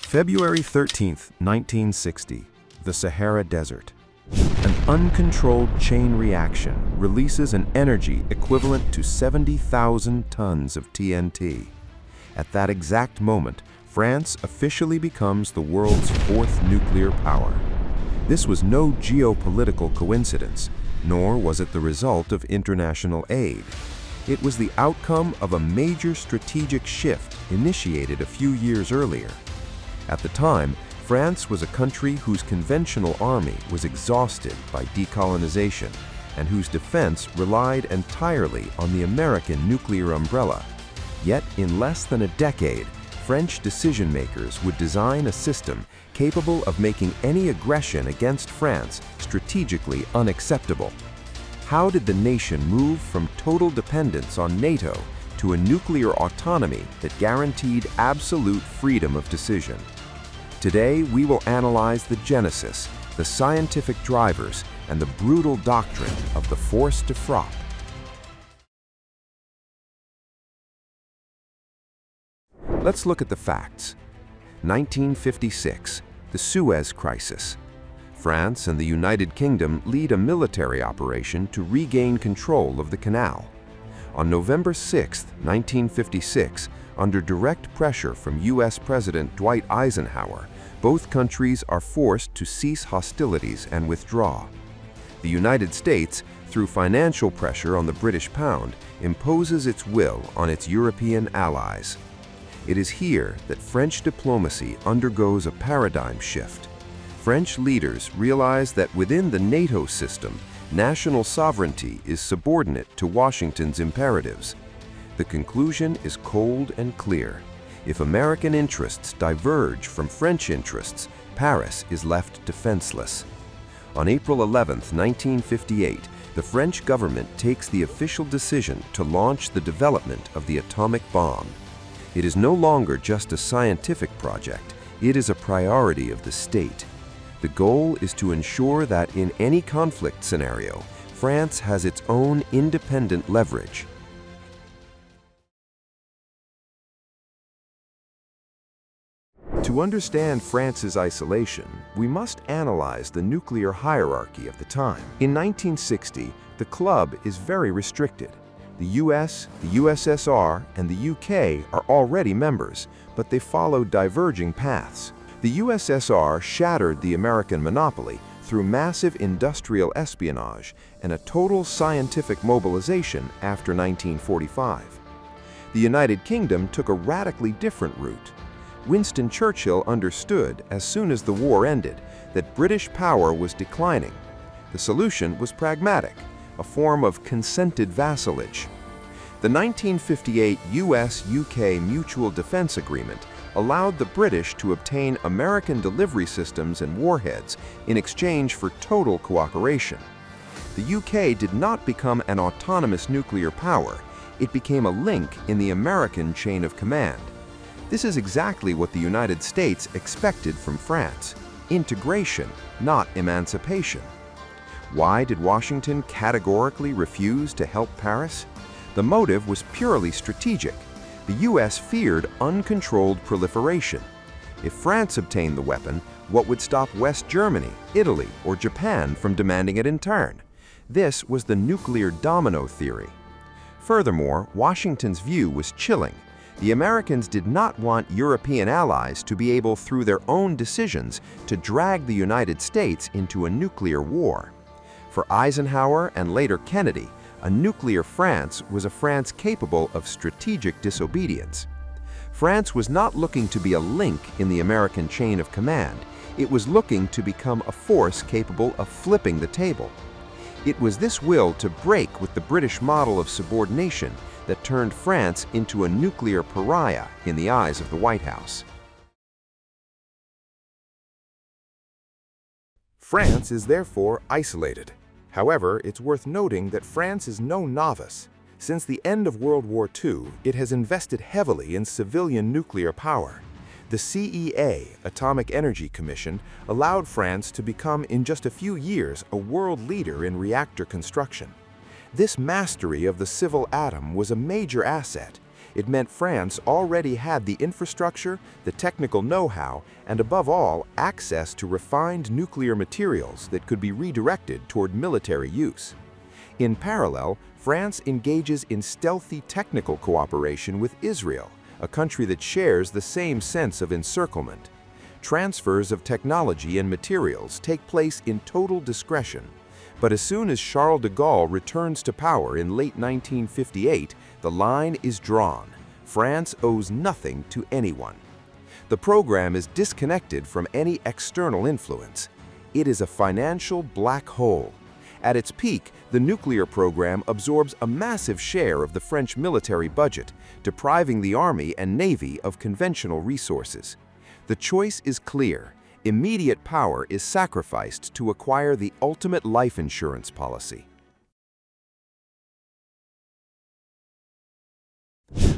February 13, 1960, the Sahara Desert. An uncontrolled chain reaction releases an energy equivalent to 70,000 tons of TNT. At that exact moment, France officially becomes the world's fourth nuclear power. This was no geopolitical coincidence, nor was it the result of international aid. It was the outcome of a major strategic shift initiated a few years earlier. At the time, France was a country whose conventional army was exhausted by decolonization and whose defense relied entirely on the American nuclear umbrella. Yet, in less than a decade, French decision-makers would design a system capable of making any aggression against France strategically unacceptable. How did the nation move from total dependence on NATO to a nuclear autonomy that guaranteed absolute freedom of decision? Today, we will analyze the genesis, the scientific drivers, and the brutal doctrine of the force de frappe. Let's look at the facts. 1956, the Suez Crisis. France and the United Kingdom lead a military operation to regain control of the canal. On November 6, 1956, under direct pressure from U.S. President Dwight Eisenhower, both countries are forced to cease hostilities and withdraw. The United States, through financial pressure on the British pound, imposes its will on its European allies. It is here that French diplomacy undergoes a paradigm shift. French leaders realize that within the NATO system, national sovereignty is subordinate to Washington's imperatives. The conclusion is cold and clear. If American interests diverge from French interests, Paris is left defenseless. On April 11, 1958, the French government takes the official decision to launch the development of the atomic bomb. It is no longer just a scientific project, it is a priority of the state. The goal is to ensure that in any conflict scenario, France has its own independent leverage. To understand France's isolation, we must analyze the nuclear hierarchy of the time. In 1960, the club is very restricted. The US, the USSR, and the UK are already members, but they follow diverging paths. The USSR shattered the American monopoly through massive industrial espionage and a total scientific mobilization after 1945. The United Kingdom took a radically different route. Winston Churchill understood, as soon as the war ended, that British power was declining. The solution was pragmatic, a form of consented vassalage. The 1958 US-UK Mutual Defense Agreement allowed the British to obtain American delivery systems and warheads in exchange for total cooperation. The UK did not become an autonomous nuclear power, it became a link in the American chain of command. This is exactly what the United States expected from France: integration, not emancipation. Why did Washington categorically refuse to help Paris? The motive was purely strategic. The US feared uncontrolled proliferation. If France obtained the weapon, what would stop West Germany, Italy, or Japan from demanding it in turn? This was the nuclear domino theory. Furthermore, Washington's view was chilling. The Americans did not want European allies to be able, through their own decisions, to drag the United States into a nuclear war. For Eisenhower and later Kennedy, a nuclear France was a France capable of strategic disobedience. France was not looking to be a link in the American chain of command. It was looking to become a force capable of flipping the table. It was this will to break with the British model of subordination that turned France into a nuclear pariah in the eyes of the White House. France is therefore isolated. However, it's worth noting that France is no novice. Since the end of World War II, it has invested heavily in civilian nuclear power. The CEA, Atomic Energy Commission, allowed France to become in just a few years a world leader in reactor construction. This mastery of the civil atom was a major asset. It meant France already had the infrastructure, the technical know-how, and above all, access to refined nuclear materials that could be redirected toward military use. In parallel, France engages in stealthy technical cooperation with Israel, a country that shares the same sense of encirclement. Transfers of technology and materials take place in total discretion. But as soon as Charles de Gaulle returns to power in late 1958, the line is drawn. France owes nothing to anyone. The program is disconnected from any external influence. It is a financial black hole. At its peak, the nuclear program absorbs a massive share of the French military budget, depriving the army and navy of conventional resources. The choice is clear. Immediate power is sacrificed to acquire the ultimate life insurance policy.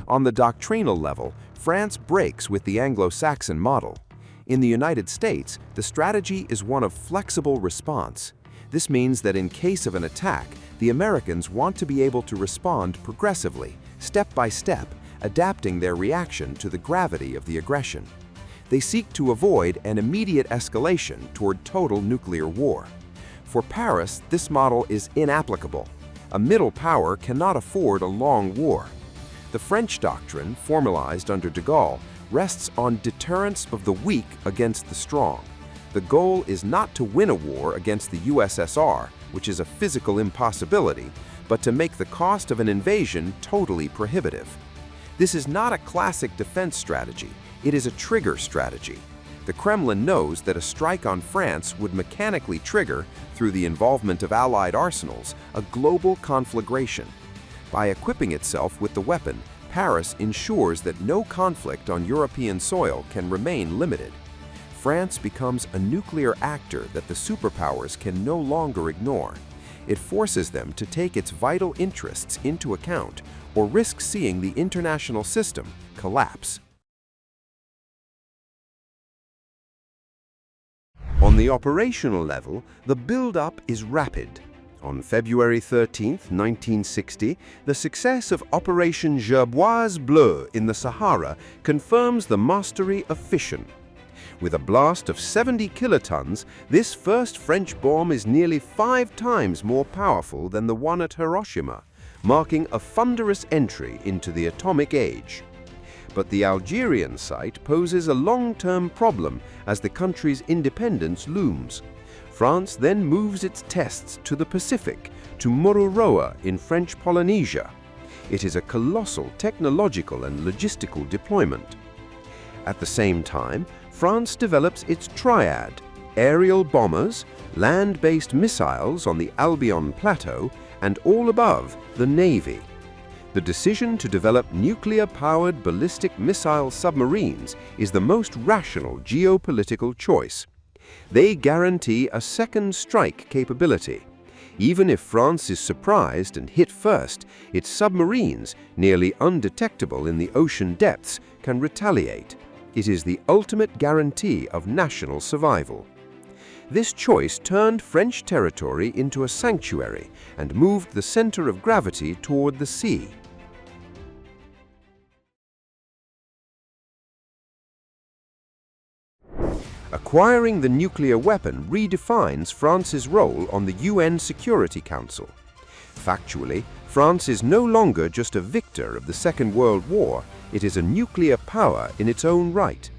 On the doctrinal level, France breaks with the Anglo-Saxon model. In the United States, the strategy is one of flexible response. This means that in case of an attack, the Americans want to be able to respond progressively, step by step, adapting their reaction to the gravity of the aggression. They seek to avoid an immediate escalation toward total nuclear war. For Paris, this model is inapplicable. A middle power cannot afford a long war. The French doctrine, formalized under de Gaulle, rests on deterrence of the weak against the strong. The goal is not to win a war against the USSR, which is a physical impossibility, but to make the cost of an invasion totally prohibitive. This is not a classic defense strategy. It is a trigger strategy. The Kremlin knows that a strike on France would mechanically trigger, through the involvement of Allied arsenals, a global conflagration. By equipping itself with the weapon, Paris ensures that no conflict on European soil can remain limited. France becomes a nuclear actor that the superpowers can no longer ignore. It forces them to take its vital interests into account or risk seeing the international system collapse. On the operational level, the build-up is rapid. On February 13, 1960, the success of Operation Gerboise Bleue in the Sahara confirms the mastery of fission. With a blast of 70 kilotons, this first French bomb is nearly 5 times more powerful than the one at Hiroshima, marking a thunderous entry into the atomic age. But the Algerian site poses a long-term problem as the country's independence looms. France then moves its tests to the Pacific, to Mururoa in French Polynesia. It is a colossal technological and logistical deployment. At the same time, France develops its triad: aerial bombers, land-based missiles on the Albion Plateau, and all above, the Navy. The decision to develop nuclear-powered ballistic missile submarines is the most rational geopolitical choice. They guarantee a second strike capability. Even if France is surprised and hit first, its submarines, nearly undetectable in the ocean depths, can retaliate. It is the ultimate guarantee of national survival. This choice turned French territory into a sanctuary and moved the center of gravity toward the sea. Acquiring the nuclear weapon redefines France's role on the UN Security Council. Factually, France is no longer just a victor of the Second World War, it is a nuclear power in its own right.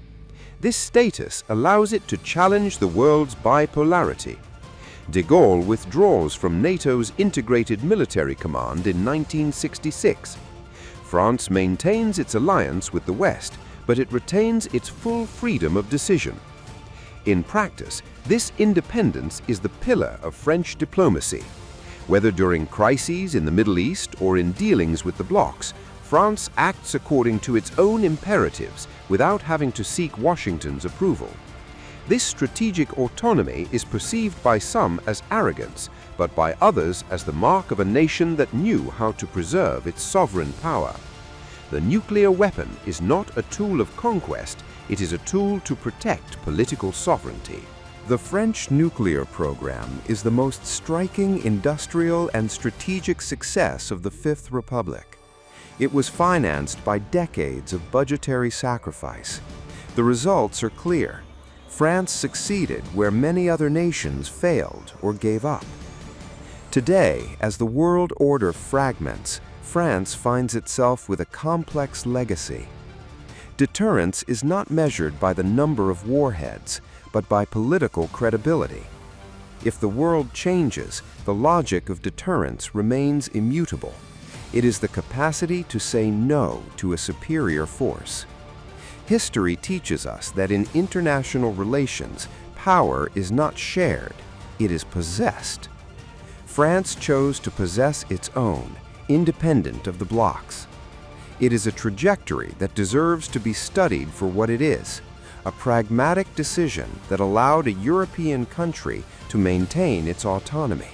This status allows it to challenge the world's bipolarity. De Gaulle withdraws from NATO's Integrated Military Command in 1966. France maintains its alliance with the West, but it retains its full freedom of decision. In practice, this independence is the pillar of French diplomacy. Whether during crises in the Middle East or in dealings with the blocs, France acts according to its own imperatives without having to seek Washington's approval. This strategic autonomy is perceived by some as arrogance, but by others as the mark of a nation that knew how to preserve its sovereign power. The nuclear weapon is not a tool of conquest, it is a tool to protect political sovereignty. The French nuclear program is the most striking industrial and strategic success of the Fifth Republic. It was financed by decades of budgetary sacrifice. The results are clear. France succeeded where many other nations failed or gave up. Today, as the world order fragments, France finds itself with a complex legacy. Deterrence is not measured by the number of warheads, but by political credibility. If the world changes, the logic of deterrence remains immutable. It is the capacity to say no to a superior force. History teaches us that in international relations, power is not shared, it is possessed. France chose to possess its own, independent of the blocs. It is a trajectory that deserves to be studied for what it is, a pragmatic decision that allowed a European country to maintain its autonomy.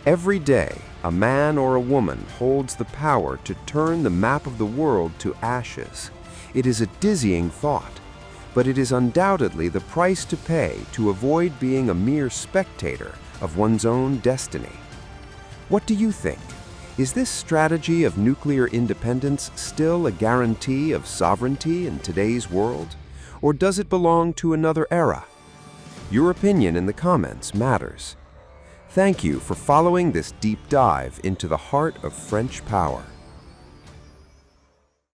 Every day, a man or a woman holds the power to turn the map of the world to ashes. It is a dizzying thought, but it is undoubtedly the price to pay to avoid being a mere spectator of one's own destiny. What do you think? Is this strategy of nuclear independence still a guarantee of sovereignty in today's world? Or does it belong to another era? Your opinion in the comments matters. Thank you for following this deep dive into the heart of French power.